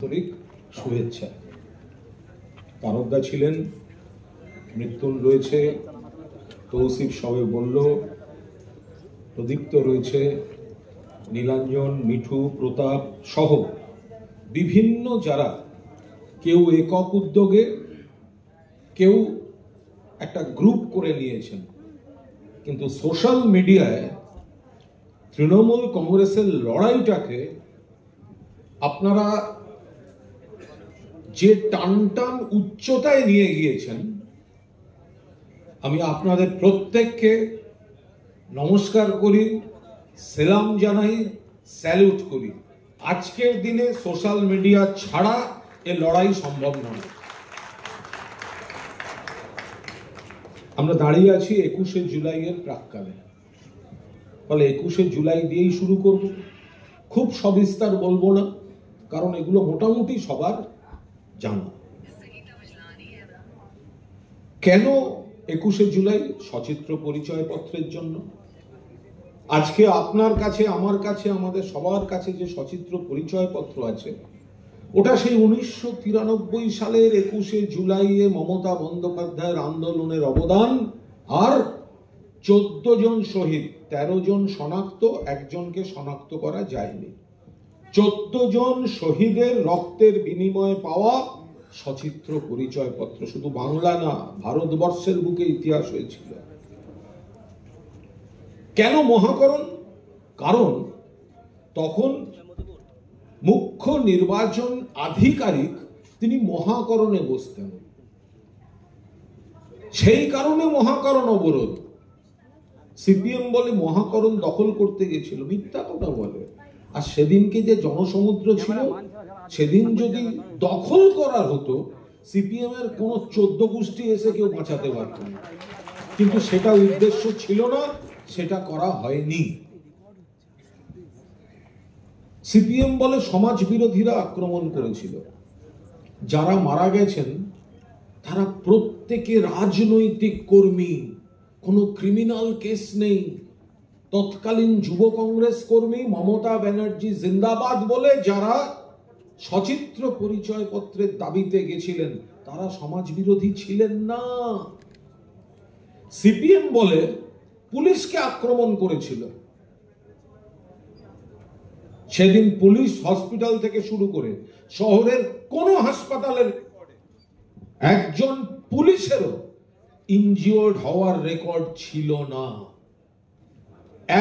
আন্তরিক শুভেচ্ছা। তারকদা ছিলেন, মৃত্যুল রয়েছে, তৌসিফ সবে বলল, প্রদীপ্ত রয়েছে, নীলাঞ্জন, মিঠু, প্রতাপ সহ বিভিন্ন যারা কেউ একক উদ্যোগে, কেউ একটা গ্রুপ করে নিয়েছেন, কিন্তু সোশ্যাল মিডিয়ায় তৃণমূল কংগ্রেসের লড়াইটাকে আপনারা যে টান টান উচ্চতায় নিয়ে গিয়েছেন, আমি আপনাদের প্রত্যেককে নমস্কার করি, সেলাম জানাই, স্যালুট করি। আজকের দিনে সোশ্যাল মিডিয়া ছাড়া এ লড়াই সম্ভব নয়। আমরা দাঁড়িয়ে আছি 21শে জুলাইয়ের প্রাক্কালে, ফলে 21শে জুলাই দিয়েই শুরু করব। খুব সবিস্তার বলবো না, কারণ এগুলো মোটামুটি সবার জানা। কেন 21শে জুলাই? সচিত্র পরিচয়পত্রের জন্য। আজকে আপনার কাছে, আমার কাছে, আমাদের সবার কাছে যে সচিত্র পরিচয়পত্র আছে, ওটা সেই 1993 সালের 21শে জুলাইয়ে মমতা বন্দ্যোপাধ্যায়ের আন্দোলনের অবদান। আর 14 জন শহীদ, 13 জন শনাক্ত, একজনকে শনাক্ত করা যায়নি। 14 জন শহীদের রক্তের বিনিময়ে পাওয়া সচিত্র পরিচয়পত্র শুধু বাংলা না, ভারতবর্ষের বুকে ইতিহাস হয়েছিল। কেন মহাকরণ? কারণ তখন মুখ্য নির্বাচন আধিকারিক তিনি মহাকরণে বসতেন, সেই কারণে মহাকরণ অবরোধ। সিপিএম বলে মহাকরণ দখল করতে গেছিল, মিথ্যা কথা বলে। আর সেদিনকে যে জনসমুদ্র ছিল, সেদিন যদি দখল করার হতো, সিপিএম এর কোন 14 গোষ্ঠী এসে কেউ বাঁচাতে পারত না। কিন্তু সেটা উদ্দেশ্য ছিল না, সেটা করা হয়নি। সিপিএম বলে সমাজ বিরোধীরা আক্রমণ করেছিল। যারা মারা গেছেন তারা প্রত্যেকে রাজনৈতিক কর্মী, কোনো ক্রিমিনাল কেস নেই। তৎকালীন যুব কংগ্রেস কর্মী মমতা ব্যানার্জি জিন্দাবাদ বলে যারা সচিত্র পরিচয়পত্রের দাবিতে গেছিলেন, তারা সমাজ বিরোধী ছিলেন না। সিপিএম বলে পুলিশকে আক্রমণ করেছিল। সেদিন পুলিশ হসপিটাল থেকে শুরু করে শহরের কোন হাসপাতালের একজন পুলিশেরও ইনজিওর্ড হওয়ার রেকর্ড ছিল না।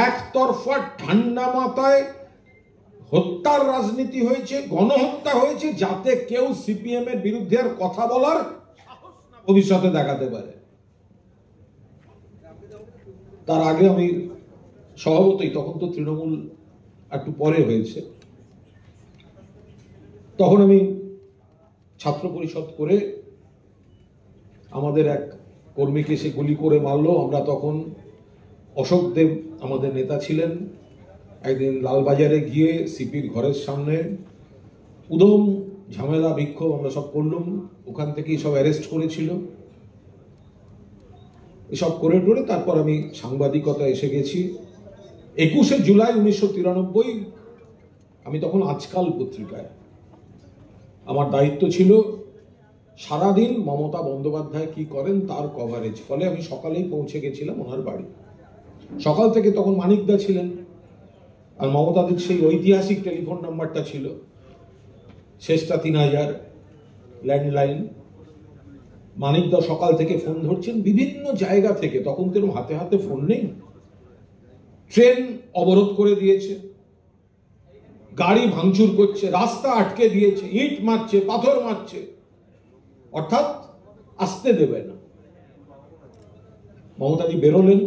একতরফা ঠান্ডা মাথায় হত্যার রাজনীতি হয়েছে, গণহত্যা হয়েছে, যাতে কেউ সিপিএম এর বিরুদ্ধে আর কথা বলার ভবিষ্যতে দেখাতে পারে। তার আগে আমি স্বভাবতই, তখন তো তৃণমূল একটু পরে হয়েছে, তখন আমি ছাত্র পরিষদ করে আমাদের এক কর্মীকে সে গুলি করে মারলো। আমরা তখন, অশোক দেব আমাদের নেতা ছিলেন, একদিন লালবাজারে গিয়ে সিপির ঘরের সামনে উদম ঝামেলা, বিক্ষোভ আমরা সব করলাম। ওখান থেকেই সব অ্যারেস্ট করেছিল। এসব করে টোরে তারপর আমি সাংবাদিকতা এসে গেছি। 21শে জুলাই 1993 আমি তখন আজকাল পত্রিকায়, আমার দায়িত্ব ছিল সারাদিন মমতা বন্দ্যোপাধ্যায় কি করেন তার কভারেজ। ফলে আমি সকালেই পৌঁছে গেছিলাম ওনার বাড়ি। সকাল থেকে তখন মানিকদা ছিলেন, আর মমতাদের সেই ঐতিহাসিক টেলিফোন নাম্বারটা ছিল, শেষটা 3000 ল্যান্ডলাইন। মানিকদা সকাল থেকে ফোন ধরছেন বিভিন্ন জায়গা থেকে। তখন তো হাতে হাতে ফোন নেই। ট্রেন অবরোধ করে দিয়েছে, গাড়ি ভাঙচুর করছে, রাস্তা আটকে দিয়েছে, ইট মারছে, পাথর মারছে, অর্থাৎ আসতে দেবে না। মমতাজি বেরোলেন,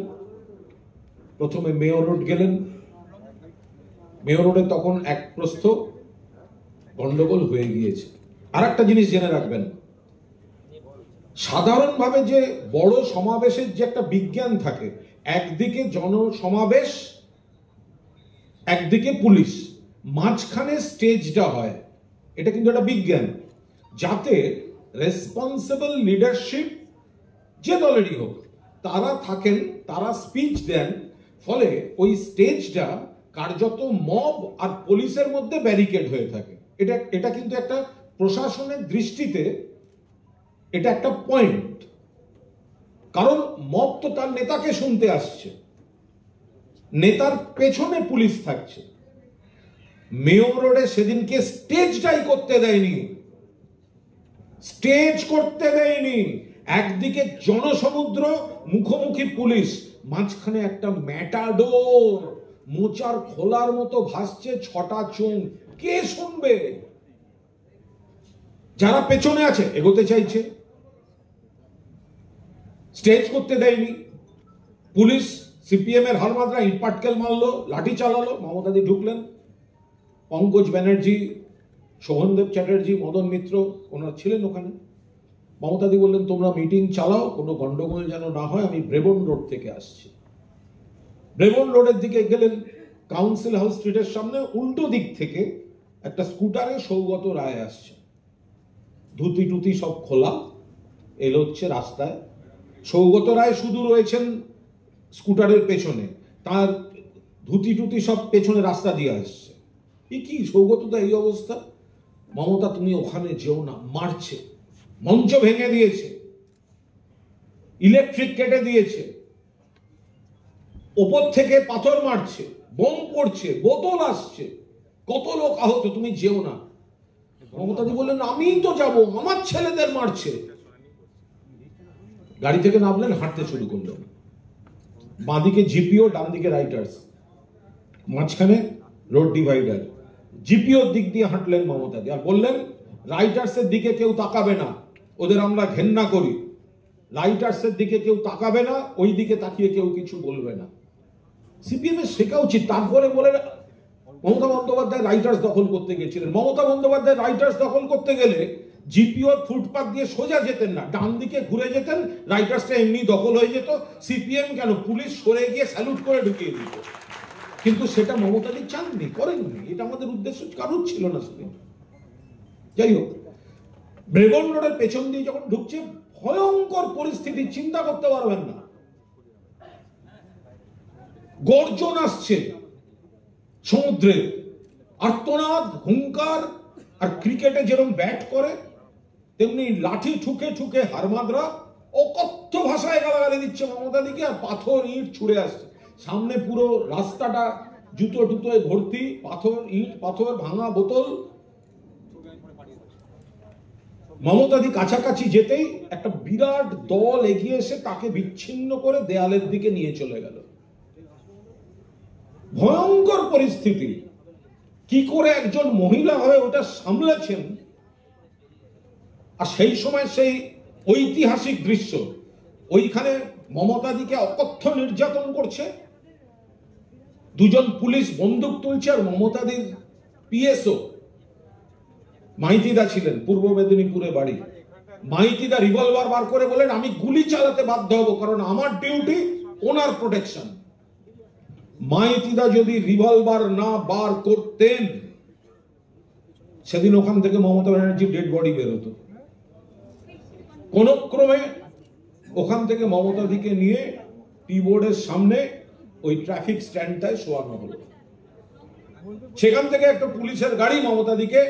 প্রথমে মেয়র রোড গেলেন। মেয়র রোডে তখন এক প্রস্থ গন্ডগোল হয়ে গিয়েছে। আর একটা জিনিস জেনে রাখবেন, সাধারণভাবে যে বড় সমাবেশের যে একটা বিজ্ঞান থাকে, একদিকে জনসমাবেশ, একদিকে পুলিশ, মাঝখানে স্টেজটা হয়, এটা কিন্তু একটা বিজ্ঞান, যাতে রেসপন্সিবল লিডারশিপ যে দলেরই হোক তারা থাকেন, তারা স্পিচ দেন। ফলে ওই স্টেজটা কার্যত মব আর পুলিশের মধ্যে ব্যারিকেড হয়ে থাকে। এটা এটা কিন্তু একটা প্রশাসনের দৃষ্টিতে এটা একটা পয়েন্ট, কারণ মব তো তার নেতাকে শুনতে আসছে, নেতার পেছনে পুলিশ থাকছে। মেয়র রোডে সেদিনকে স্টেজটাই করতে দেয়নি, স্টেজ করতে দেয়নি। একদিকে জনসমুদ্র, মুখোমুখি পুলিশ, মাঝখানে একটা ম্যাটাডোর মোচার খোলার মতো ভাসছে, 6টা চোঙ। কে শুনবে? যারা পেছনে আছে এগোতে চাইছে, স্টেজ করতে দেয়নি পুলিশ। সিপিএম এর হারমাদরা ইট পাটকেল মারলো, লাঠি চালালো, মমতাদি ঢুকলেন। পঙ্কজ ব্যানার্জি, শোভনদেব চ্যাটার্জি, মদন মিত্র ওনারা ছিলেন ওখানে। মমতাদি বললেন তোমরা মিটিং চালাও, কোনো গন্ডগোল যেন না হয়, আমি ব্রেবন রোড থেকে আসছি। ব্রেবন রোডের দিকে গেলেন, কাউন্সিল হাউস স্ট্রিটের সামনে উল্টো দিক থেকে একটা স্কুটারে সৌগত রায় আসছে, ধুতি টুতি সব খোলা, এলো হচ্ছে রাস্তায়। সৌগত রায় শুধু রয়েছেন স্কুটারের পেছনে, তার ধুতি টুতি সব পেছনে রাস্তা দিয়ে আসছে। কি সৌগত দা এই অবস্থা? মমতা তুমি ওখানে যেও না, মারছে, মঞ্চ ভেঙে দিয়েছে, ইলেকট্রিক কেটে দিয়েছে, ওপর থেকে পাথর মারছে, বোম পড়ছে, বোতল আসছে, কত লোক আহত, তুমি যেও না। মমতাদি বললেন আমিই তো যাব, আমার ছেলেদের মারছে। গাড়ি থেকে নামলেন, হাঁটতে শুরু করলেন। বাঁদিকে জিপিও, ডান দিকে রাইটার্স, মাঝখানে রোড ডিভাইডার। জিপিওর দিক দিয়ে হাঁটলেন মমতাদি, আর বললেন রাইটার্সের দিকে কেউ তাকাবে না, ওদের আমরা ঘেন্না করি। রাইটার্সের দিকে কেউ তাকাবে না, ওই দিকে তাকিয়ে কেউ কিছু বলবে না। সিপিএম এর শেখা উচিত। তারপরে বলে মমতা বন্দ্যোপাধ্যায় রাইটার্স দখল করতে গেছিলেন। মমতা বন্দ্যোপাধ্যায় রাইটার্স দখল করতে গেলে জিপিওর ফুটপাথ দিয়ে সোজা যেতেন না, ডান দিকে ঘুরে যেতেন, রাইটার্সটা এমনি দখল হয়ে যেত। সিপিএম কেন, পুলিশ সরে গিয়ে স্যালুট করে ঢুকিয়ে দিত। কিন্তু সেটা মমতাদি চাননি, করেননি, এটা আমাদের উদ্দেশ্য কারোর ছিল না সেদিন। যাই হোক, ব্রেবন রোডের পেছন দিয়ে যখন ঢুকছে, ভয়ঙ্কর পরিস্থিতি, চিন্তা করতে পারবেন না। গর্জন আসছে সমুদ্রে, আর্তনাদ, হুঙ্কার, আর ক্রিকেটে যেরকম ব্যাট করে তেমনি লাঠি ঠুকে ঠুকে হারমাদরা অকথ্য ভাষায় গালাগালি দিচ্ছে মমতাদিকে, আর পাথর ইট ছুড়ে আসছে সামনে। পুরো রাস্তাটা জুতো টুতোয় ভর্তি, পাথর, ইট পাথর, ভাঙা বোতল। মমতাদি কাছাকাছি যেতেই একটা বিরাট দল এগিয়ে এসে তাকে বিচ্ছিন্ন করে দেয়ালের দিকে নিয়ে চলে গেল। ভয়ঙ্কর পরিস্থিতি। কি করে একজন মহিলা হয়ে ওটা সামলেছেন। আর সেই সময় সেই ঐতিহাসিক দৃশ্য, ওইখানে মমতাদিকে অকথ্য নির্যাতন করছে, দুজন পুলিশ বন্দুক তুলছে, আর মমতাদির পিএসও মাইতিদা ছিলেন, পূর্ব মেদিনীপুরে বাড়ি। মাইতিদা রিভলভার বার করে বলেন আমি গুলি চালাতে বাধ্য হব, কারণ আমার ডিউটি ওনার প্রোটেকশন। মাইতিদা যদি রিভলভার না বার করতেন, সেদিন ওখান থেকে মমতা ব্যানার্জির ডেড বডি বেরোতো। কোন ক্রমে ওখান থেকে মমতাদিকে নিয়ে টি বোর্ডের সামনে ওই ট্রাফিক স্ট্যান্ডটায় শোয়ানো হলো। সেখান থেকে একটা পুলিশের গাড়ি মমতাদিকে,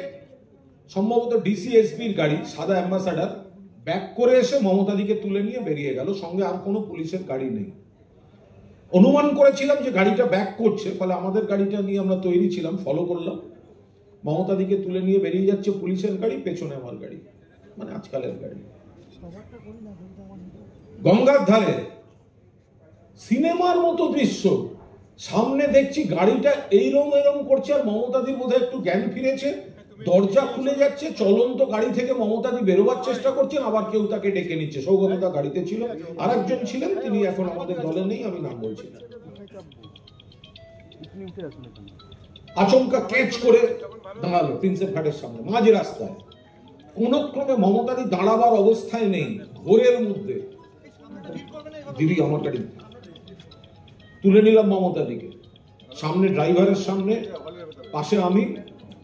সম্ভবত ডিসিএসপির গাড়ি, সাদা অ্যাম্বাসাডার, ব্যাক করে এসে মমতাদিকে তুলে নিয়ে বেরিয়ে গেল। সঙ্গে আর কোনো পুলিশের গাড়ি নেই। অনুমান করেছিলাম যে গাড়িটা ব্যাক করছে, ফলে আমাদের গাড়িটা নিয়ে আমরা তৈরি ছিলাম, ফলো করলাম। মমতাদিকে তুলে নিয়ে বেরিয়ে যাচ্ছে পুলিশের গাড়ি, পেছনে আমার গাড়ি, মানে আজকালের গাড়ি। গঙ্গার ধারে সিনেমার মতো দৃশ্য, সামনে দেখছি গাড়িটা এইরম এরম করছে, আর মমতাদির বোধহয় একটু জ্ঞান ফিরেছে, দরজা খুলে যাচ্ছে, চলন্ত গাড়ি থেকে মমতাদি বেরোবার চেষ্টা করছেন, আবার কেউ তাকে ডেকে নিচ্ছে। সৌগতদা গাড়িতে ছিল, আর একজন ছিলেন, তিনি এখন আমাদের দলে নেই, আমি নাম বলছি না। আচমকা ক্যাচ করে দাঁড়ালো প্রিন্সেপ ঘাটের সামনে, মাঝ রাস্তায়। কোন ক্রমে মমতাদি দাঁড়াবার অবস্থায় নেই, ঘোরের মধ্যে। দিদি আমার গাড়ি তুলে নিলাম মমতাদিকে, সামনে ড্রাইভারের সামনে, পাশে আমি,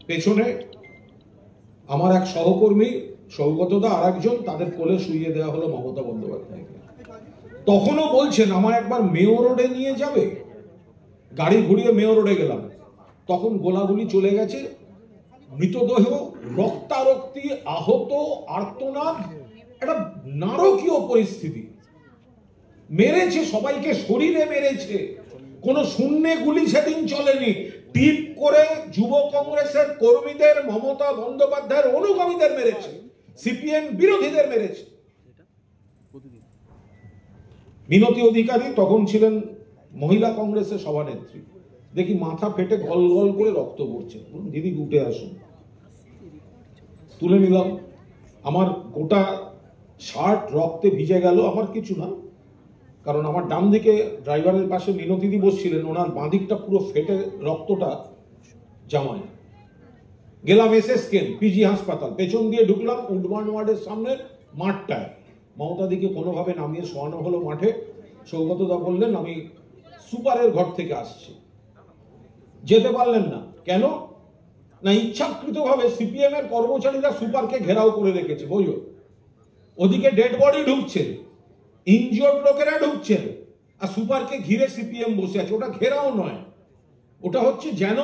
পেছনে আমার এক সহকর্মী সৌগতদা, আর একজন, তাদের কোলে শুইয়ে দেওয়া হলো মমতা বন্দ্যোপাধ্যায়কে। তখনও বলছেন আমার একবার মেয়র রোডে নিয়ে যাবে। গাড়ি ঘুরিয়ে মেয়র রোডে গেলাম, তখন গোলাগুলি চলে গেছে, মৃতদেহ, রক্তারক্তি, আহত, আর্তনাদ, একটা নারকীয় পরিস্থিতি। মেরেছে সবাইকে, শরীরে মেরেছে, কোনো শূন্যে গুলি সেদিন চলেনি। টিপ করে যুব কংগ্রেসের কর্মীদের, মমতা বন্দ্যোপাধ্যায়ের অনুগামীদের মেরেছে, সিপিএম বিরোধীদের মেরেছে। মিনতি অধিকারী তখন ছিলেন মহিলা কংগ্রেসের সভানেত্রী। দেখি মাথা ফেটে গল গল করে রক্ত পড়ছে। দিদি উঠে আসুন। তুলে নিলাম। আমার গোটা শার্ট রক্তে ভিজে গেল। আমার কিছু না, কারণ আমার ডান দিকে ড্রাইভারের পাশে মিনতিদি বসছিলেন, ওনার বাঁ দিকটা পুরো ফেটে রক্তটা জামায়। গেলাম এসএসকেএম পিজি হাসপাতাল, পেছন দিয়ে ঢুকলাম উডবার্ন ওয়ার্ডের সামনে মাঠটায়। মমতা দিকে কোনোভাবে নামিয়ে শোয়ানো হলো মাঠে। সৌগতদা বললেন আমি সুপারের ঘর থেকে আসছি। যেতে পারলেন না। কেন না, ইচ্ছাকৃতভাবে সিপিএম এর কর্মচারীরা সুপারকে ঘেরাও করে রেখেছে। বুঝো, ওদিকে ডেড বডি ঢুকছে, ইনজিওর্ড লোকেরা ঢুকছেন, আর সুপারকে ঘিরে সিপিএম বসে আছে। ওটা ঘেরাও নয়, ওটা হচ্ছে যেন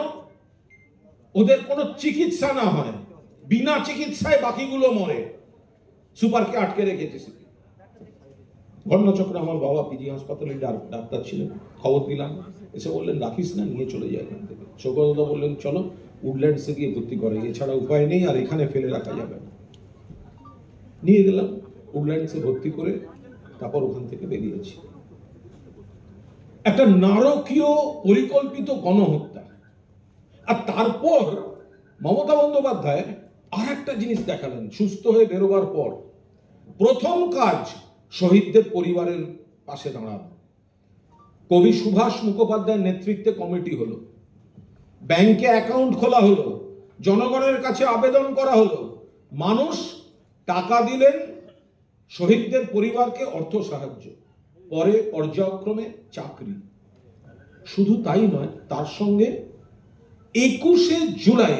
ওদের কোনো চিকিৎসা না হয়, বিনা চিকিৎসায় বাকিগুলো মরে। সুপারকে আটকে রেখেছে সিপিএম। ঘটনাচক্রে আমার বাবা পিজি হাসপাতালে ডাক্তার ছিলেন, খবর দিলাম। এসে বললেন রাখিস না, নিয়ে চলে যায় এখান থেকে। সৌগতদা বললেন চলো উডল্যান্ডসে গিয়ে ভর্তি করে, এছাড়া উপায় নেই, আর এখানে ফেলে রাখা যাবে না। নিয়ে গেলাম উডল্যান্ডসে ভর্তি করে, তারপর ওখান থেকে বেরিয়েছি। একটা নারকীয় পরিকল্পিত গণহত্যা। আর তারপর মমতা বন্দ্যোপাধ্যায় আর একটা জিনিস দেখালেন। সুস্থ হয়ে বেরোবার পর প্রথম কাজ শহীদদের পরিবারের পাশে দাঁড়ানো। কবি সুভাষ মুখোপাধ্যায়ের নেতৃত্বে কমিটি হলো, ব্যাংকে অ্যাকাউন্ট খোলা হলো, জনগণের কাছে আবেদন করা হলো, মানুষ টাকা দিলেন, শহীদদের পরিবারকে অর্থ সাহায্য, পরে পর্যায়ক্রমে চাকরি। শুধু তাই নয়, তার সঙ্গে 21শে জুলাই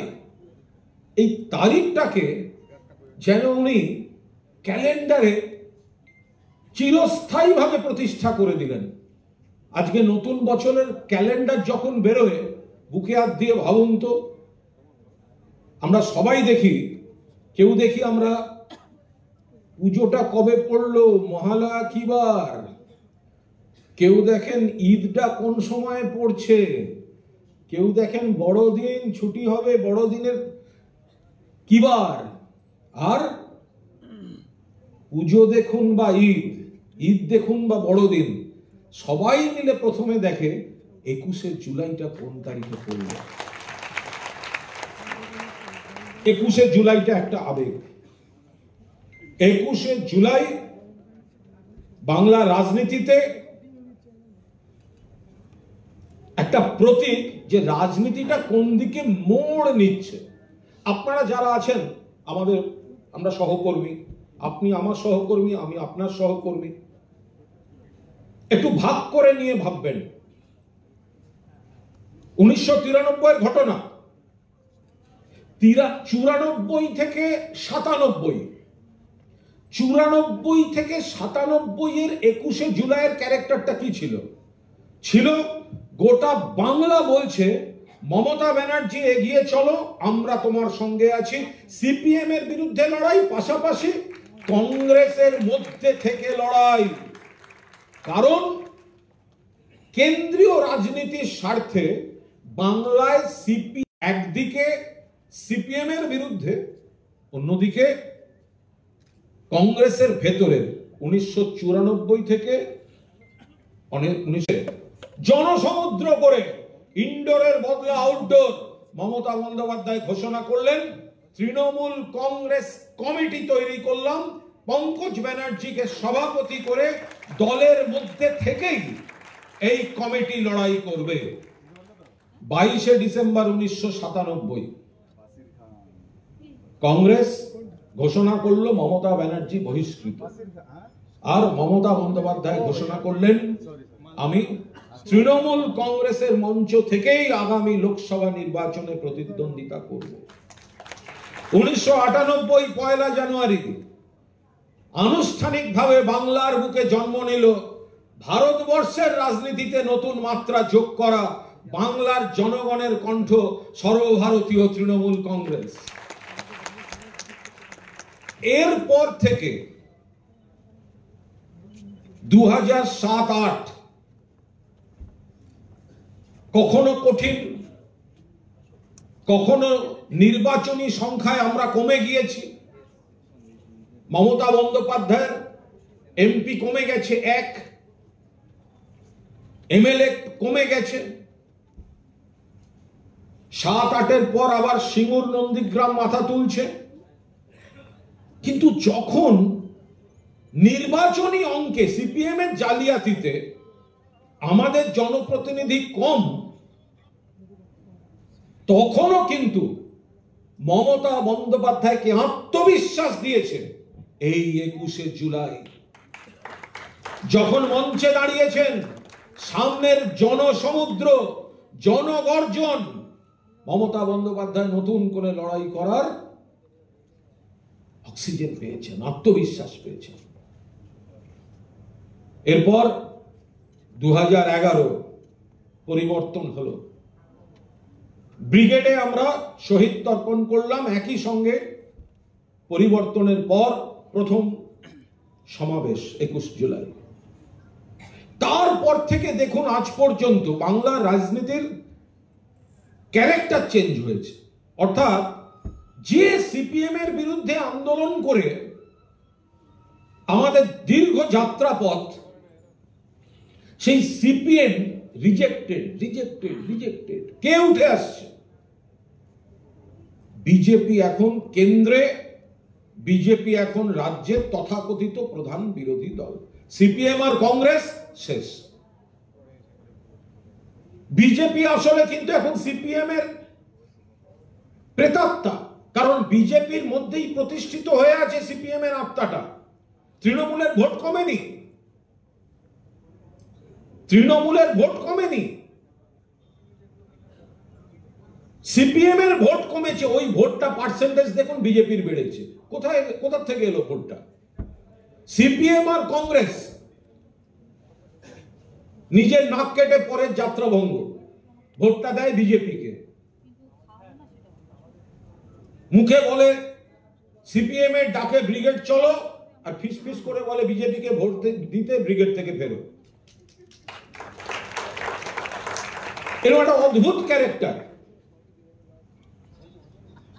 এই তারিখটাকে যেন উনি ক্যালেন্ডারে চিরস্থায়ীভাবে প্রতিষ্ঠা করে দিলেন। আজকে নতুন বছরের ক্যালেন্ডার যখন বেরোয়, বুকে হাত দিয়ে ভাবুন তো, আমরা সবাই দেখি, কেউ দেখি আমরা পুজোটা কবে পড়লো, মহালয়া কি বার, কেউ দেখেন ঈদটা কোন সময় পড়ছে, কেউ দেখেন বড়দিন ছুটি হবে, বড়দিনের কি বার, আর পুজো দেখুন বা ঈদ দেখুন বা বড়দিন, সবাই মিলে প্রথমে দেখে 21শে জুলাইটা কোন তারিখে পড়ল। 21শে জুলাইটা একটা আবেগ। 21শে জুলাই বাংলা রাজনীতিতে একটা প্রতীক, যে রাজনীতিটা কোন দিকে মোড় নিচ্ছে। আপনারা যারা আছেন আমরা সহকর্মী, আপনি আমার সহকর্মী, আমি আপনার সহকর্মী, একটু ভাগ করে নিয়ে ভাববেন। 1993 ঘটনা, 94 থেকে 97, 94 থেকে 97 এর 21শে জুলাইয়ের ক্যারেক্টারটা কি ছিল? ছিল গোটা বাংলা বলছে মমতা ব্যানার্জি এগিয়ে চলো, আমরা তোমার সঙ্গে আছি। সিপিএম এর বিরুদ্ধে লড়াই, পাশাপাশি কংগ্রেসের মধ্যে থেকে লড়াই। কারণ কেন্দ্রীয় রাজনীতির স্বার্থে বাংলায় একদিকে সিপিএম এর বিরুদ্ধে, অন্যদিকে কংগ্রেসের ভেতরের 1994 থেকে অনেক জনসমুদ্র করে ইনডোরের বদলে আউটডোর মমতা বন্দ্যোপাধ্যায় ঘোষণা করলেন, তৃণমূল কংগ্রেস কমিটি তৈরি করলাম, পঙ্কজ ব্যানার্জিকে সভাপতি করে দলের মধ্যে থেকেই এই কমিটি লড়াই করবে। 22শে ডিসেম্বর 1997 কংগ্রেস ঘোষণা করলো মমতা ব্যানার্জি বহিষ্কৃত, আর মমতা বন্দ্যোপাধ্যায় ঘোষণা করলেন আমি তৃণমূল কংগ্রেসের মঞ্চ থেকেই আগামী লোকসভা নির্বাচনে প্রতিদ্বন্দ্বিতা করব। 1998 পয়লা জানুয়ারি আনুষ্ঠানিকভাবে বাংলার বুকে জন্ম নিল ভারতবর্ষের রাজনীতিতে নতুন মাত্রা যোগ করা বাংলার জনগণের কণ্ঠ সর্বভারতীয় তৃণমূল কংগ্রেস। এরপর থেকে 2007-08 কখনো কঠিন, কখনো নির্বাচনী সংখ্যায় আমরা কমে গিয়েছি। মমতা বন্দ্যোপাধ্যায়ের এমপি কমে গেছে 1, এমএলএ কমে গেছে। 7-8-এর পর আবার সিঙ্গুর নন্দীগ্রাম মাথা তুলছে। কিন্তু যখন নির্বাচনী অঙ্কে সিপিএম এর জালিয়াতিতে আমাদের জনপ্রতিনিধি কম, তখনও কিন্তু মমতা বন্দ্যোপাধ্যায়কে আত্মবিশ্বাস দিয়েছে এই 21শে জুলাই। যখন মঞ্চে দাঁড়িয়েছেন, সামনের জনসমুদ্র, জনগর্জন, মমতা বন্দ্যোপাধ্যায় নতুন করে লড়াই করার অক্সিজেন পেয়েছেন, আত্মবিশ্বাস পেয়েছেন। এরপর 2011 পরিবর্তন হলো। ব্রিগেডে আমরা শহীদ তর্পণ করলাম। একই সঙ্গে পরিবর্তনের পর প্রথম সমাবেশ 21 জুলাই। তারপর থেকে দেখুন আজ পর্যন্ত বাংলার রাজনীতির ক্যারেক্টার চেঞ্জ হয়েছে। অর্থাৎ যে সিপিএম এর বিরুদ্ধে আন্দোলন করে আমাদের দীর্ঘ যাত্রাপথ, সেই সিপিএম রিজেক্টেড রিজেক্টেড রিজেক্টেড, কে উঠে আসছে? বিজেপি এখন কেন্দ্রে, বিজেপি এখন রাজ্যের তথাকথিত প্রধান বিরোধী দল। সিপিএম আর কংগ্রেস শেষ। বিজেপি আসলে কিন্তু এখন সিপিএম এর প্রেতাত্মা, কারণ বিজেপির মধ্যেই প্রতিষ্ঠিত হয়ে আছে সিপিএম এর আত্মাটা। তৃণমূলের ভোট কমেনি, তৃণমূলের ভোট কমেনি, সিপিএম এর ভোট কমেছে। ওই ভোটটা পার্সেন্টেজ দেখুন বিজেপির বেড়েছে। কোথা থেকে এলো ভোটটা? সিপিএম আর কংগ্রেস নিজের নাক কেটে পরের যাত্রাভঙ্গ, ভোটটা দেয় বিজেপিকে। মুখে বলে সিপিএম এর ডাকে ব্রিগেড চলো, আর ফিস ফিস করে বলে বিজেপিকে ভোট দিতে ব্রিগেড থেকে ফেরো। এরকম একটা অদ্ভুত ক্যারেক্টার।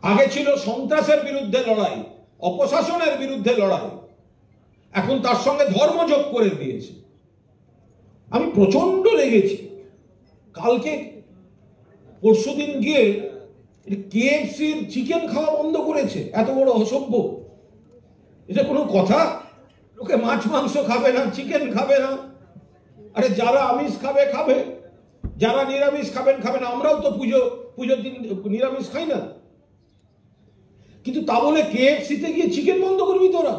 আগে ছিল সন্ত্রাসের বিরুদ্ধে লড়াই, অপশাসনের বিরুদ্ধে লড়াই, এখন তার সঙ্গে ধর্ম যোগ করে দিয়েছে। আমি প্রচন্ড রেগেছি। কালকে পরশুদিন গিয়ে কেএফসির চিকেন খাওয়া বন্ধ করেছে। এত বড় অসভ্য, এটা কোনো কথা? লোকে মাছ মাংস খাবে না, চিকেন খাবে না। আরে যারা আমিষ খাবে খাবে, যারা নিরামিষ খাবেন খাবেন। আমরাও তো পুজোর দিন নিরামিষ খাই না, কিন্তু তা বলে কেএফসিতে গিয়ে চিকেন বন্ধ করবি তোরা?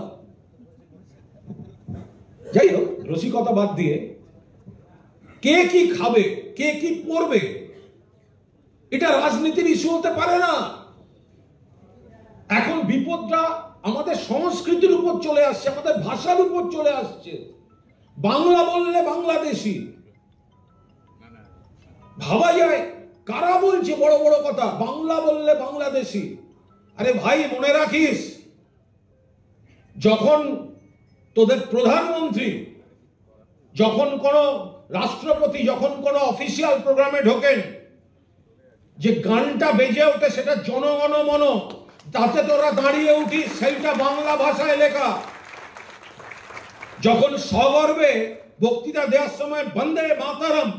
যাই হোক, রসিকতা বাদ দিয়ে, কে কি খাবে, কে কি পড়বে, এটা রাজনীতির ইস্যু হতে পারে না। এখন বিপদটা আমাদের সংস্কৃতির উপর চলে আসছে, আমাদের ভাষার উপর চলে আসছে। বাংলা বললে বাংলাদেশি ভাবা যায়। কারা বলছে বড় বড় কথা? বাংলা বললে বাংলাদেশি। আরে ভাই, মনে রাখিস, যখন তোদের প্রধানমন্ত্রী, যখন কোন রাষ্ট্রপতি, যখন কোন অফিসিয়াল প্রোগ্রামে ঢোকেন, যে গানটা বেজে ওঠে সেটা জনগণ মন, তাতে তোরা দাঁড়িয়ে উঠিস, সেইটা বাংলা ভাষায় লেখা। যখন সগর্বে বক্তৃতা দেওয়ার সময় বন্দে মাতরম,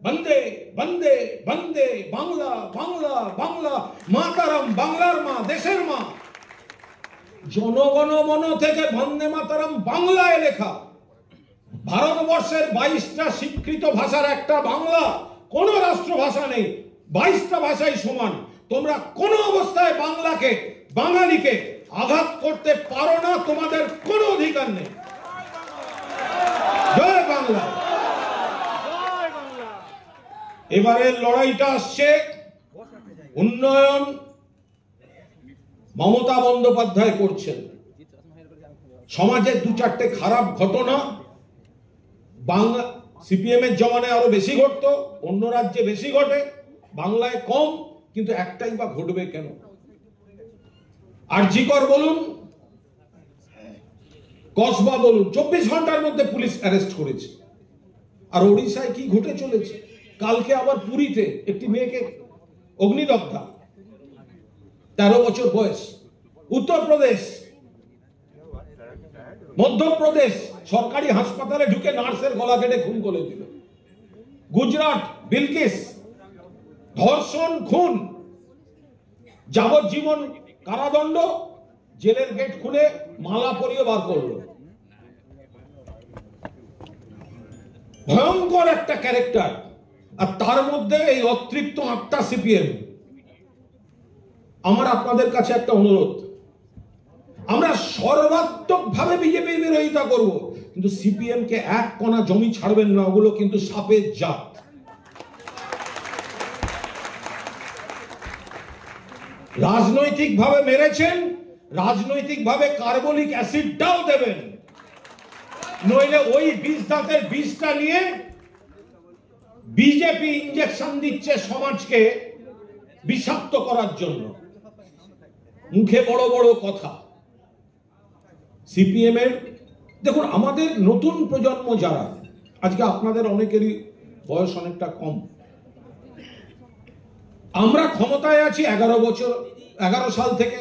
বন্দে বন্দে বন্দে, বাংলা বাংলা বাংলা, মাতারম বাংলার মা, দেশের মা, জনগণ মন থেকে বন্দে মাতরম বাংলায় লেখা। ভারতবর্ষের 22টা স্বীকৃত ভাষার একটা বাংলা, কোন রাষ্ট্রভাষা নেই। 22টা ভাষাই সমান। তোমরা কোন অবস্থায় বাংলাকে, বাঙালিকে আঘাত করতে পারো না, তোমাদের কোনো অধিকার নেই। জয় বাংলা। এবারের লড়াইটা আসছে উন্নয়ন মমতা বন্দ্যোপাধ্যায় করছেন। সমাজের 2-4টে খারাপ ঘটনা সিপিএম এর জমানায় আরো বেশি ঘটতো, অন্য রাজ্যে বেশি ঘটে, বাংলায় কম। কিন্তু একটাই বা ঘটবে কেন? আরজিকর বলুন, কসবা বলুন, 24 ঘন্টার মধ্যে পুলিশ অ্যারেস্ট করেছে। আর ওড়িশায় কি ঘটে চলেছে? কালকে আবার পুরীতে একটি মেয়েকে অগ্নিদগ্ধা, 13 বছর বয়স। উত্তরপ্রদেশ, মধ্যপ্রদেশ সরকারি হাসপাতালে ঢুকে নার্সের গলা কেটে খুন করে দিল। গুজরাট বিলকিস, ধর্ষণ, খুন, যাবজ্জীবন কারাদণ্ড, জেলের গেট খুলে মালা পরিয়ে বার করলো। ভয়ঙ্কর একটা ক্যারেক্টার। আর তার মধ্যে এই অতৃপ্ত আত্মা সিপিএম। আমার আপনাদের কাছে একটা অনুরোধ, আমরা সর্বাত্মকভাবে বিজেপির বিরোধিতা করব, কিন্তু সিপিএম কে এক কণা জমি ছাড়বেন না। ওগুলো কিন্তু সাপের জাত। রাজনৈতিকভাবে মেরেছেন, রাজনৈতিকভাবে কার্বলিক অ্যাসিডটাও দেবেন, নইলে ওই বিষ দাঁতের বিষটা নিয়ে বিজেপি ইনজেকশন দিচ্ছে সমাজকে বিষাক্ত করার জন্য। মুখে বড় বড় কথা। সিপিএম এর দেখুন, আমাদের নতুন প্রজন্ম যারা, আজকে আপনাদের অনেকেরই বয়স অনেকটা কম। আমরা ক্ষমতায় আছি 11 সাল থেকে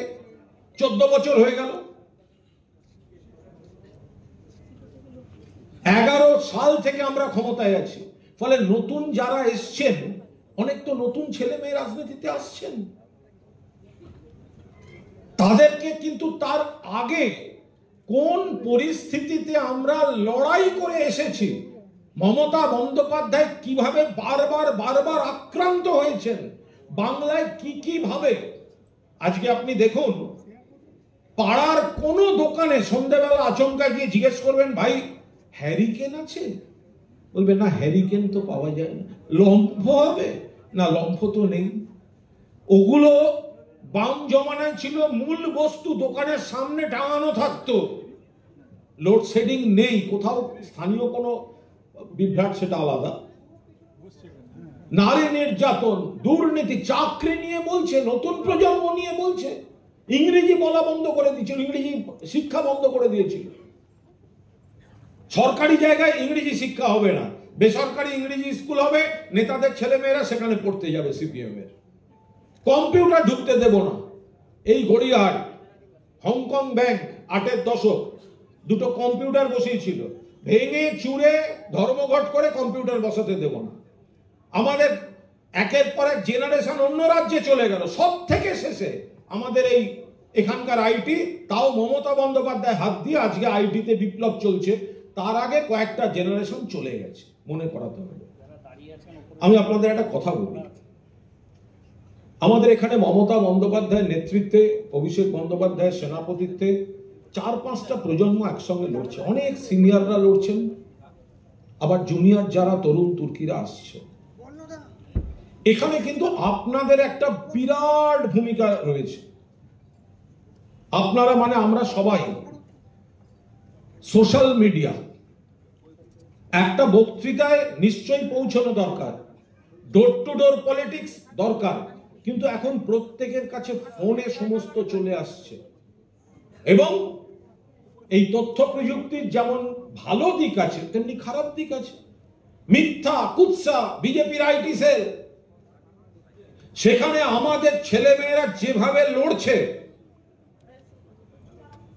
14 বছর হয়ে গেল। 11 সাল থেকে আমরা ক্ষমতায় আছি। ফলে নতুন যারা এসছেন, অনেক তো নতুন ছেলে মেয়ে রাজনীতিতে আসছেন। তাদেরকে কিন্তু তার আগে কোন পরিস্থিতিতে আমরা লড়াই করে এসেছি, মমতা বন্দ্যোপাধ্যায় কিভাবে বারবার আক্রান্ত হয়েছেন, বাংলায় কি ভাবে। আজকে আপনি দেখুন, পাড়ার কোন দোকানে সন্ধ্যাবেলা আচমকা গিয়ে জিজ্ঞেস করবেন, ভাই হ্যারিকেন আছে? বলবে না, হ্যারিকেন তো পাওয়া যায় না। লম্ফ হবে না? লম্ফ তো নেই। ওগুলো বাম জমানায় ছিল মূল বস্তু, দোকানের সামনে টাঙানো থাকতো। লোডশেডিং নেই, কোথাও স্থানীয় কোনো বিভ্রাট, সেটা আলাদা। নারী নির্যাতন, দুর্নীতি, চাকরি নিয়ে বলছে, নতুন প্রজন্ম নিয়ে বলছে। ইংরেজি বলা বন্ধ করে দিয়েছিল, ইংরেজি শিক্ষা বন্ধ করে দিয়েছিল। সরকারি জায়গায় ইংরেজি শিক্ষা হবে না, বেসরকারি ইংরেজি স্কুল হবে, নেতাদের ছেলেমেয়েরা সেখানে পড়তে যাবে সিপিএম এর। কম্পিউটার ঢুকতে দেব না। এই গড়িয়াহাট হংকং ব্যাংক 8-এর দশক, দুটো কম্পিউটার বসিয়েছিল, ভেঙে চুরে ধর্মঘট করে কম্পিউটার বসাতে দেব না। আমাদের একের পর এক জেনারেশন অন্য রাজ্যে চলে গেল। সব থেকে শেষে আমাদের এই এখানকার আইটি, তাও মমতা বন্দ্যোপাধ্যায় হাত দিয়ে আজকে আইটিতে বিপ্লব চলছে। তার আগে কয়েকটা জেনারেশন চলে গেছে, মনে করাতে হবে। আমি আপনাদের একটা কথা বলি, আমাদের এখানে মমতা বন্দ্যোপাধ্যায়ের নেতৃত্বে, অভিষেক বন্দ্যোপাধ্যায়ের সেনাপতিত্বে 4-5টা প্রজন্ম একসঙ্গে লড়ছে। অনেক সিনিয়ররা লড়ছেন, আবার জুনিয়র যারা তরুণ তুর্কিরা আসছে। এখানে কিন্তু আপনাদের একটা বিরাট ভূমিকা রয়েছে। আপনারা মানে আমরা সবাই সোশ্যাল মিডিয়া, একটা বক্তৃতায় নিশ্চয়ই পৌঁছানো দরকার, ডোর টু ডোর পলিটিক্স দরকার, কিন্তু এখন প্রত্যেকের কাছে ফোনে সমস্ত চলে আসছে। এবং এই তথ্য প্রযুক্তির যেমন ভালো দিক আছে, তেমনি খারাপ দিক আছে। মিথ্যা, কুৎসা, বিজেপির আইটি সেল, সেখানে আমাদের ছেলেমেয়েরা যেভাবে লড়ছে,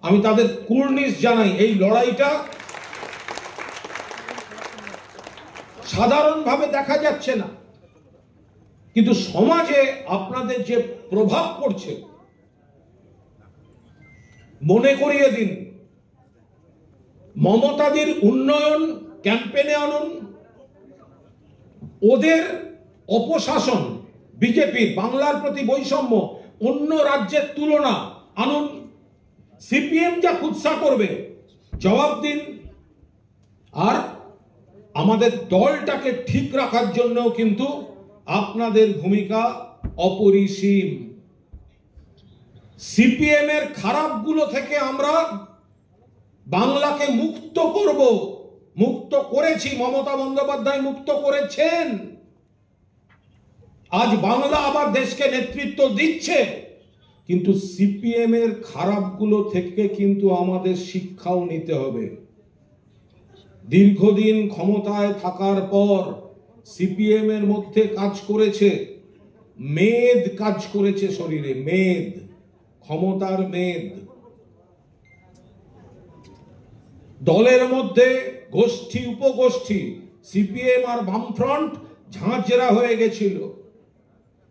আমি তাদের কুর্নিশ জানাই। এই লড়াইটা সাধারণভাবে দেখা যাচ্ছে না, কিন্তু সমাজে আপনাদের যে প্রভাব পড়ছে, মনে করিয়ে দিন, মমতাদির উন্নয়ন ক্যাম্পেনে আনুন, ওদের অপশাসন, বিজেপির বাংলার প্রতি বৈষম্য, অন্য রাজ্যের তুলনা আনুন। সিপিএম যা কুৎসা করবে জবাব দিন। আর আমাদের দলটাকে ঠিক রাখার জন্য কিন্তু আপনাদের ভূমিকা অপরিসীম। সিপিএম এর খারাপগুলো থেকে আমরা বাংলাকে মুক্ত করব, মুক্ত করেছি, মমতা বন্দ্যোপাধ্যায় মুক্ত করেছেন। আজ বাংলা আবার দেশকে নেতৃত্ব দিচ্ছে। কিন্তু সিপিএম এর খারাপগুলো থেকে কিন্তু আমাদের শিক্ষাও নিতে হবে। দীর্ঘদিন ক্ষমতায় থাকার পর সিপিএম এর মধ্যে কাজ করেছে মেদ, কাজ করেছে শরীরে মেদ, ক্ষমতার মেদ। দলের মধ্যে গোষ্ঠী উপগোষ্ঠী, সিপিএম আর বামফ্রন্ট ঝাঁঝরা হয়ে গেছিল।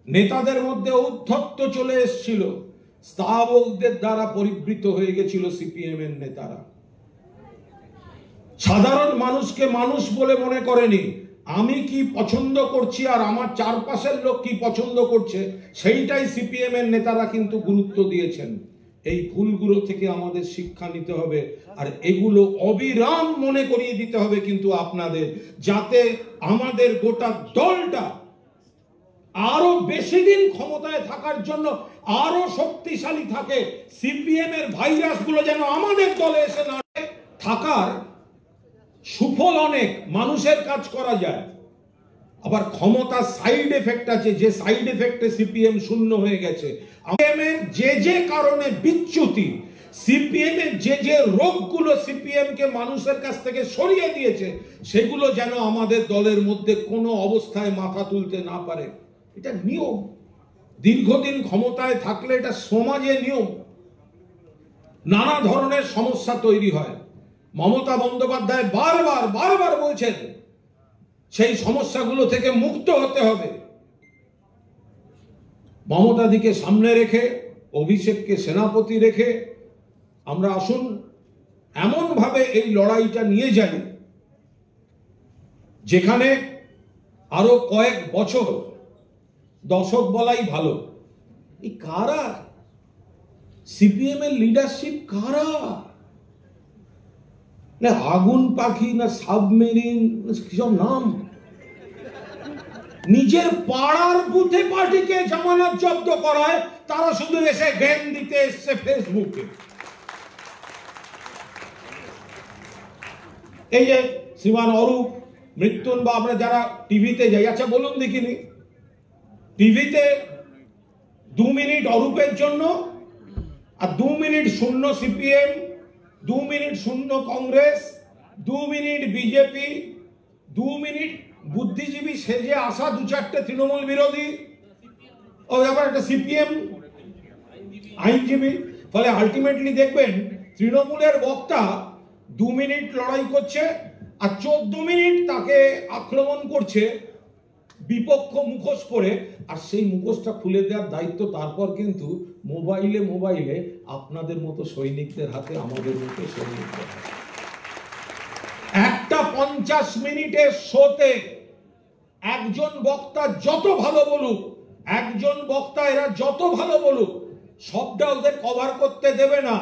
নেতাদের মধ্যে ঔদ্ধত্য চলে এসেছিল, স্থাবকদের দ্বারা পরিবৃত হয়ে গেছিল সিপিএম এর নেতারা। সাধারণ মানুষকে মানুষ বলে মনে করেনি। আমি কি পছন্দ করছি আর আমার চারপাশের লোক কি পছন্দ করছে সেইটাই সিপিএম এর নেতারা কিন্তু গুরুত্ব দিয়েছেন। এই ভুলগুলো থেকে আমাদের শিক্ষা নিতে হবে, আর এগুলো অবিরাম মনে করিয়ে দিতে হবে কিন্তু আপনাদের, যাতে আমাদের গোটা দলটা আরো বেশি দিন ক্ষমতায় থাকার জন্য আরো শক্তিশালী থাকে। সিপিএম এর ভাইরাস গুলো যেন আমাদের দলে এসে না থাকার সুফল অনেক, মানুষের কাজ করা যায়। আবার ক্ষমতা সাইড এফেক্ট আছে, যে সাইড এফেক্টে সিপিএম শূন্য হয়ে গেছে। সিপিএম এর যে কারণে বিচ্যুতি, সিপিএম এর যে রোগগুলো সিপিএম কে মানুষের কাছ থেকে সরিয়ে দিয়েছে, সেগুলো যেন আমাদের দলের মধ্যে কোনো অবস্থায় মাথা তুলতে না পারে। এটা নিয়ম, দীর্ঘদিন ক্ষমতায় থাকলে এটা সমাজে নিয়ম। নানা ধরনের সমস্যা তৈরি হয়। মমতা বন্দ্যোপাধ্যায় বারবার বলছেন সেই সমস্যাগুলো থেকে মুক্ত হতে হবে। মমতাদিকে সামনে রেখে, অভিষেককে সেনাপতি রেখে আমরা আসুন এমন ভাবে এই লড়াইটা নিয়ে যাই যেখানে আরো কয়েক বছর, দশক বলাই ভালো, এই কারা সিপিএম এর লিডারশিপ, কারা না আগুন পাখি না সাবমেরিন কিসব নাম, নিজের পাড়ার বুথে পার্টিকে জামানত জব্দ করায়, তারা শুধু এসে জ্ঞান দিতে এসছে ফেসবুকে। এই যে শ্রীমান অরূপ, মৃত্যুন বা আমরা যারা টিভিতে যাই, আচ্ছা বলুন দেখিনি, টিভিতে 2 মিনিট অরূপের জন্য আর 2 মিনিট শূন্য সিপিএম, 2 মিনিট শূন্য কংগ্রেস, 2 মিনিট বিজেপি, 2 মিনিট বুদ্ধিজীবী সেজে আসা 2-4টে তৃণমূল বিরোধী, ও আবার একটা সিপিএম আইনজীবী। ফলে আলটিমেটলি দেখবেন তৃণমূলের বক্তা 2 মিনিট লড়াই করছে আর 14 মিনিট তাকে আক্রমণ করছে বিপক্ষ মুখোশ পরে, আর সেই মুখোশটা খুলে দেওয়ার দায়িত্ব তারপর কিন্তু মোবাইলে আপনাদের মতো সৈনিকদের হাতে, আমাদের মতো সৈনিকদের হাতে। একটা 50 মিনিটের শোতে একজন বক্তা যত ভালো বলুক, একজন বক্তা এরা যত ভালো বলুক, সবটা ওদের কভার করতে দেবে না।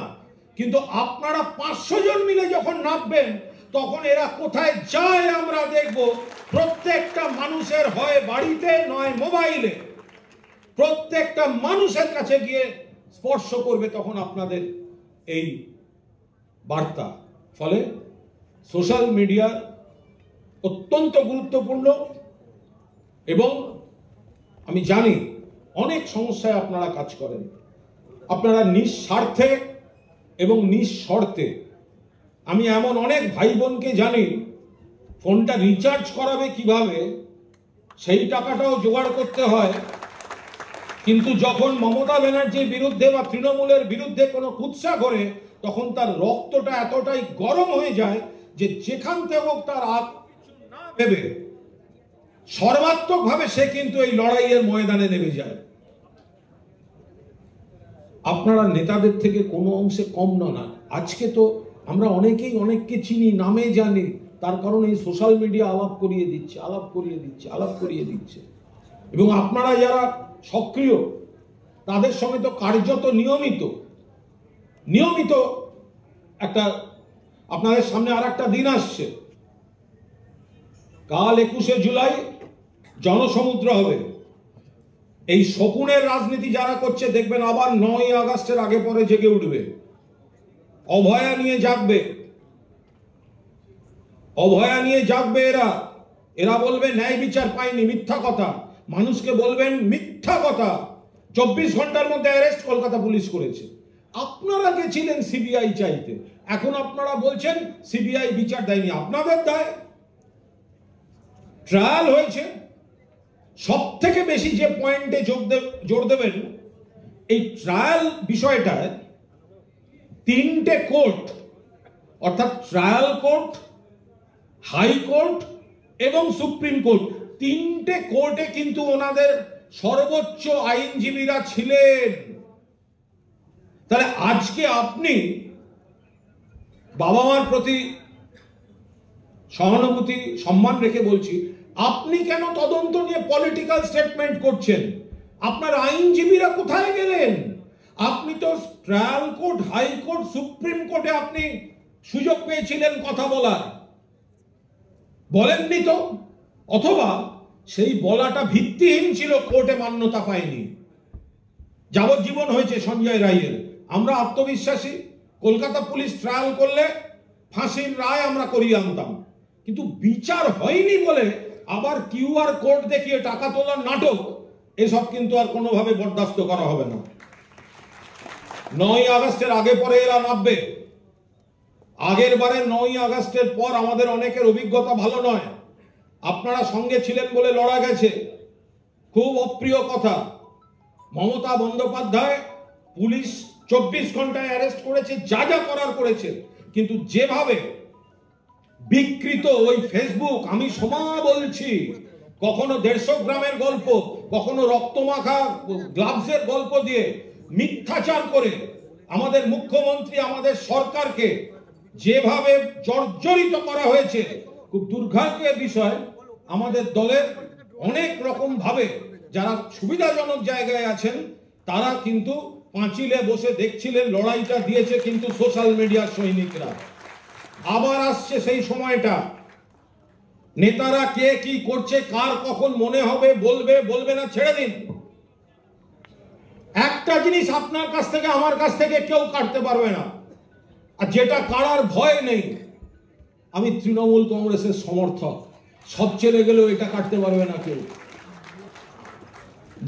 কিন্তু আপনারা 500 জন মিলে যখন নামবেন, তখন এরা কোথায় যায় আমরা দেখব। প্রত্যেকটা মানুষের হয় বাড়িতে নয় মোবাইলে, প্রত্যেকটা মানুষের কাছে গিয়ে স্পর্শ করবে তখন আপনাদের এই বার্তা। ফলে সোশ্যাল মিডিয়া অত্যন্ত গুরুত্বপূর্ণ, এবং আমি জানি অনেক সমস্যায় আপনারা কাজ করেন। আপনারা নিঃস্বার্থে এবং নিঃশর্তে, আমি এমন অনেক ভাই বোনকে জানি ফোনটা রিচার্জ করাবে কিভাবে সেই টাকাটাও জোগাড় করতে হয়। কিন্তু যখন মমতা ব্যানার্জির বিরুদ্ধে বা তৃণমূলের বিরুদ্ধে কোনো কুৎসা করে, তখন তার রক্তটা এতটাই গরম হয়ে যায় যে যেখান থেকে হোক তার না ভেবে সর্বাত্মকভাবে সে কিন্তু এই লড়াইয়ের ময়দানে নেমে যায়। আপনারা নেতাদের থেকে কোনো অংশে কম না। আজকে তো আমরা অনেকেই অনেককে চিনি, নামে জানি, তার কারণ এই সোশ্যাল মিডিয়া আলাপ করিয়ে দিচ্ছে। এবং আপনারা যারা সক্রিয়, তাদের সঙ্গে তো কার্যত নিয়মিত একটা আপনাদের সামনে আর একটা দিন আসছে। কাল 21শে জুলাই জনসমুদ্র হবে। এই শকুনের রাজনীতি যারা করছে, দেখবেন আবার 9ই আগস্টের আগে পরে জেগে উঠবে, অভয়া নিয়ে জাগবে। অভয়া নিয়ে জাগবে এরা, এরা বলবে ন্যায় বিচার পায়নি, মিথ্যা কথা, মানুষকে বলবেন মিথ্যা কথা। 24 ঘন্টার মধ্যে অ্যারেস্ট কলকাতা পুলিশ করেছে। আপনারা গেছিলেন সিবিআই চাইতে, এখন আপনারা বলছেন সিবিআই বিচার দেয়নি, আপনাদের দায়। ট্রায়াল হয়েছে, সব থেকে বেশি যে পয়েন্টে জোর দেবেন, এই ট্রায়াল বিষয়টায় 3টে কোর্ট, অর্থাৎ ট্রায়াল কোর্ট, হাইকোর্ট এবং সুপ্রিম কোর্ট, 3টে কোর্টে কিন্তু ওনাদের সর্বোচ্চ আইনজীবীরা ছিলেন। তাহলে আজকে আপনি বাবা মার প্রতি সহানুভূতি সম্মান রেখে বলছি, আপনি কেন তদন্ত নিয়ে পলিটিক্যাল স্টেটমেন্ট করছেন? আপনার আইনজীবীরা কোথায় গেলেন? আপনি তো ট্রায়াল কোর্ট, হাইকোর্ট, সুপ্রিম কোর্টে আপনি সুযোগ পেয়েছিলেন কথা বলার, বলেননি তো, অথবা সেই বলাটা ভিত্তিহীন ছিল, কোর্টে মান্যতা পায়নি। যাবজ্জীবন হয়েছে সঞ্জয় রায়ের, আমরা আত্মবিশ্বাসী, কলকাতা পুলিশ ট্রায়াল করলে ফাঁসির রায় আমরা করিয়ে আনতাম, কিন্তু বিচার হয়নি বলে আবার কিউআর কোড দেখিয়ে টাকা তোলার নাটক, এসব কিন্তু আর কোনোভাবে বরদাস্ত করা হবে না। 9ই আগস্টের আগে পরে এরা নামবে। আগের বারে 9ই আগস্টের পর আমাদের অনেকের অভিজ্ঞতা ভালো নয়, আপনারা সঙ্গে ছিলেন বলে লড়া গেছে। খুব অপ্রিয় কথা, মমতা বন্দ্যোপাধ্যায় পুলিশ 24 ঘন্টায় অ্যারেস্ট করেছে, যা যা করার করেছে, কিন্তু যেভাবে বিকৃত ওই ফেসবুক, আমি সময় বলছি, কখনো 150 গ্রামের গল্প, কখনো রক্তমাখা গ্লাভসের গল্প দিয়ে মিথ্যাচার করে আমাদের মুখ্যমন্ত্রী, আমাদের সরকারকে যেভাবে জর্জরিত করা হয়েছে, খুব দুর্ভাগ্যের বিষয়। আমাদের দলের অনেক রকম ভাবে যারা সুবিধাজনক জায়গায় আছেন, তারা কিন্তু পাঁচিলে বসে দেখছিলেন, লড়াইটা দিয়েছে কিন্তু সোশ্যাল মিডিয়ার সৈনিকরা। আবার আসছে সেই সময়টা, নেতারা কে কি করছে, কার কখন মনে হবে, বলবে বলবে না, ছেড়ে দিন। একটা জিনিস আপনার কাছ থেকে আমার কাছ থেকে কেউ কাটতে পারবে না, আর যেটা কারার ভয় নেই। আমি তৃণমূল কংগ্রেসের সমর্থক, সব ছেড়ে গেলেও এটা কাটতে পারবে না কেউ।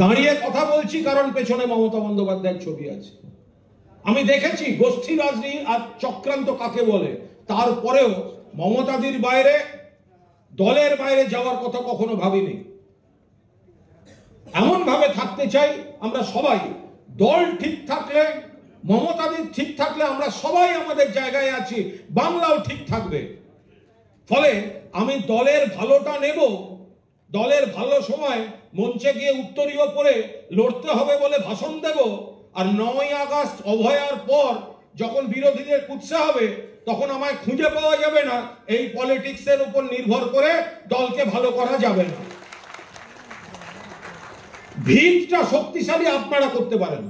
দাঁড়িয়ে কথা বলছি কারণ পেছনে মমতা বন্দ্যোপাধ্যায়ের ছবি আছে। আমি দেখেছি গোষ্ঠী রাজনীতি আর চক্রান্ত কাকে বলে, তারপরেও মমতাদির বাইরে, দলের বাইরে যাওয়ার কথা কখনো ভাবিনি। এমন ভাবে থাকতে চাই আমরা সবাই, দল ঠিক থাকলে, মমতাদির ঠিক থাকলে আমরা সবাই আমাদের জায়গায় আছি, বাংলাও ঠিক থাকবে। ফলে আমি দলের ভালোটা নেব, দলের ভালো সময় মঞ্চে গিয়ে উত্তরীয় পরে লড়তে হবে বলে ভাষণ দেব, আর 9ই আগস্ট অভয়ার পর যখন বিরোধীদের কুৎসা হবে, তখন আমায় খুঁজে পাওয়া যাবে না। এই পলিটিক্সের উপর নির্ভর করে দলকে ভালো করা যাবে না। ভিতটা শক্তিশালী আপনারা করতে পারেন।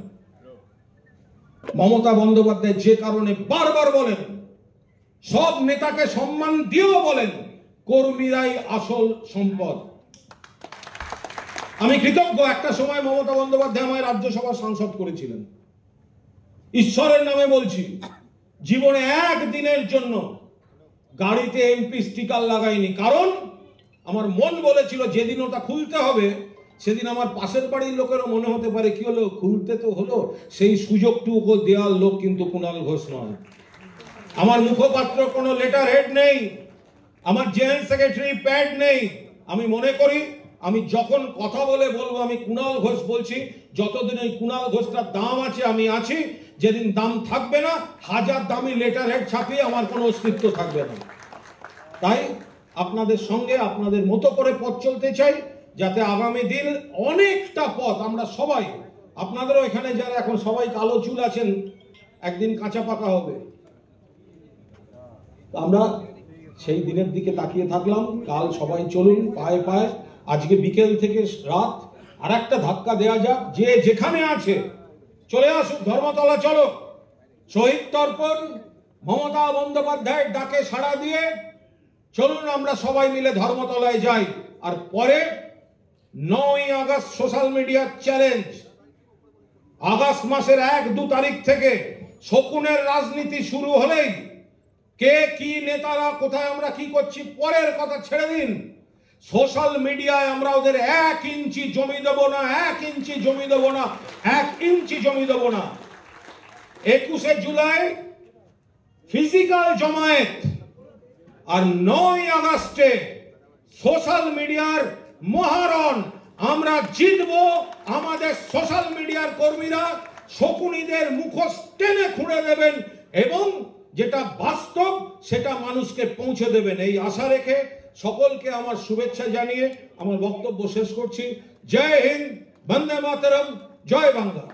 মমতা বন্দ্যোপাধ্যায় যে কারণে বারবার বলেন, সব নেতাকে সম্মান দিয়েও বলেন, কর্মীরাই আসল সম্পদ। আমি কৃতজ্ঞ, একটা সময় মমতা বন্দ্যোপাধ্যায় আমায় রাজ্যসভার সাংসদ করেছিলেন। ঈশ্বরের নামে বলছি, জীবনে একদিনের জন্য গাড়িতে এমপি স্টিকার লাগাইনি, কারণ আমার মন বলেছিল যেদিন ওটা খুলতে হবে, সেদিন আমার পাশের বাড়ির লোকেরও মনে হতে পারে কি হলো, খুলতে তো হলো, সেই সুযোগটুকু দেওয়ার লোক কিন্তু কুণাল ঘোষ নয়। আমার মুখপাত্র কোনো লেটার হেড নেই, আমার জেনারেল সেক্রেটারি প্যাড নেই। আমি মনে করি আমি যখন কথা বলে বলবো আমি কুণাল ঘোষ বলছি, যতদিন এই কুণাল ঘোষটার দাম আছে আমি আছি, যেদিন দাম থাকবে না, 1000 দামি লেটার হেড ছাপিয়ে আমার কোনো অস্তিত্ব থাকবে না। তাই আপনাদের সঙ্গে আপনাদের মতো করে পথ চলতে চাই, যাতে আগামী দিন অনেকটা পথ আমরা সবাই, আপনাদেরও এখানে যারা এখন সবাই কালো চুল আছেন, একদিন কাঁচা পাকা হবে। আমরা সেই দিনের দিকে তাকিয়ে থাকলাম। কাল সবাই চলুন পায়ে পায়ে, আজকে বিকেল থেকে রাত আর একটা ধাক্কা দেওয়া যাক, যে যেখানে আছে চলে আসুক ধর্মতলা। চলো, শহীদ তর্পণ মমতা বন্দ্যোপাধ্যায়ের ডাকে সাড়া দিয়ে চলুন আমরা সবাই মিলে ধর্মতলায় যাই। আর পরে 9ই আগস্ট সোশ্যাল মিডিয়ার চ্যালেঞ্জ, আগস্ট মাসের 1-2 তারিখ থেকে শকুনের রাজনীতি শুরু হলেই কে কি নেতারা কোথায় আমরা কি করছি পরের কথা ছেড়ে দিন। সোশ্যাল মিডিয়ায় আমরা ওদের 1 ইঞ্চি জমি দেব না, 1 ইঞ্চি জমি দেব না, 1 ইঞ্চি জমি দেব না। 21শে জুলাই ফিজিক্যাল জমায়েত আর 9ই আগস্টে সোশ্যাল মিডিয়ার মহারণ। আমরা জিতব। আমাদের সোশ্যাল মিডিয়ার কর্মীরা শকুনিদের মুখোশ টেনে খুঁড়ে দেবেন এবং যেটা বাস্তব সেটা মানুষকে পৌঁছে দেবেন। এই আশা রেখে সকলকে আমার শুভেচ্ছা জানিয়ে আমার বক্তব্য শেষ করছি। জয় হিন্দ, বন্দে মাতরম, জয় বাংলা।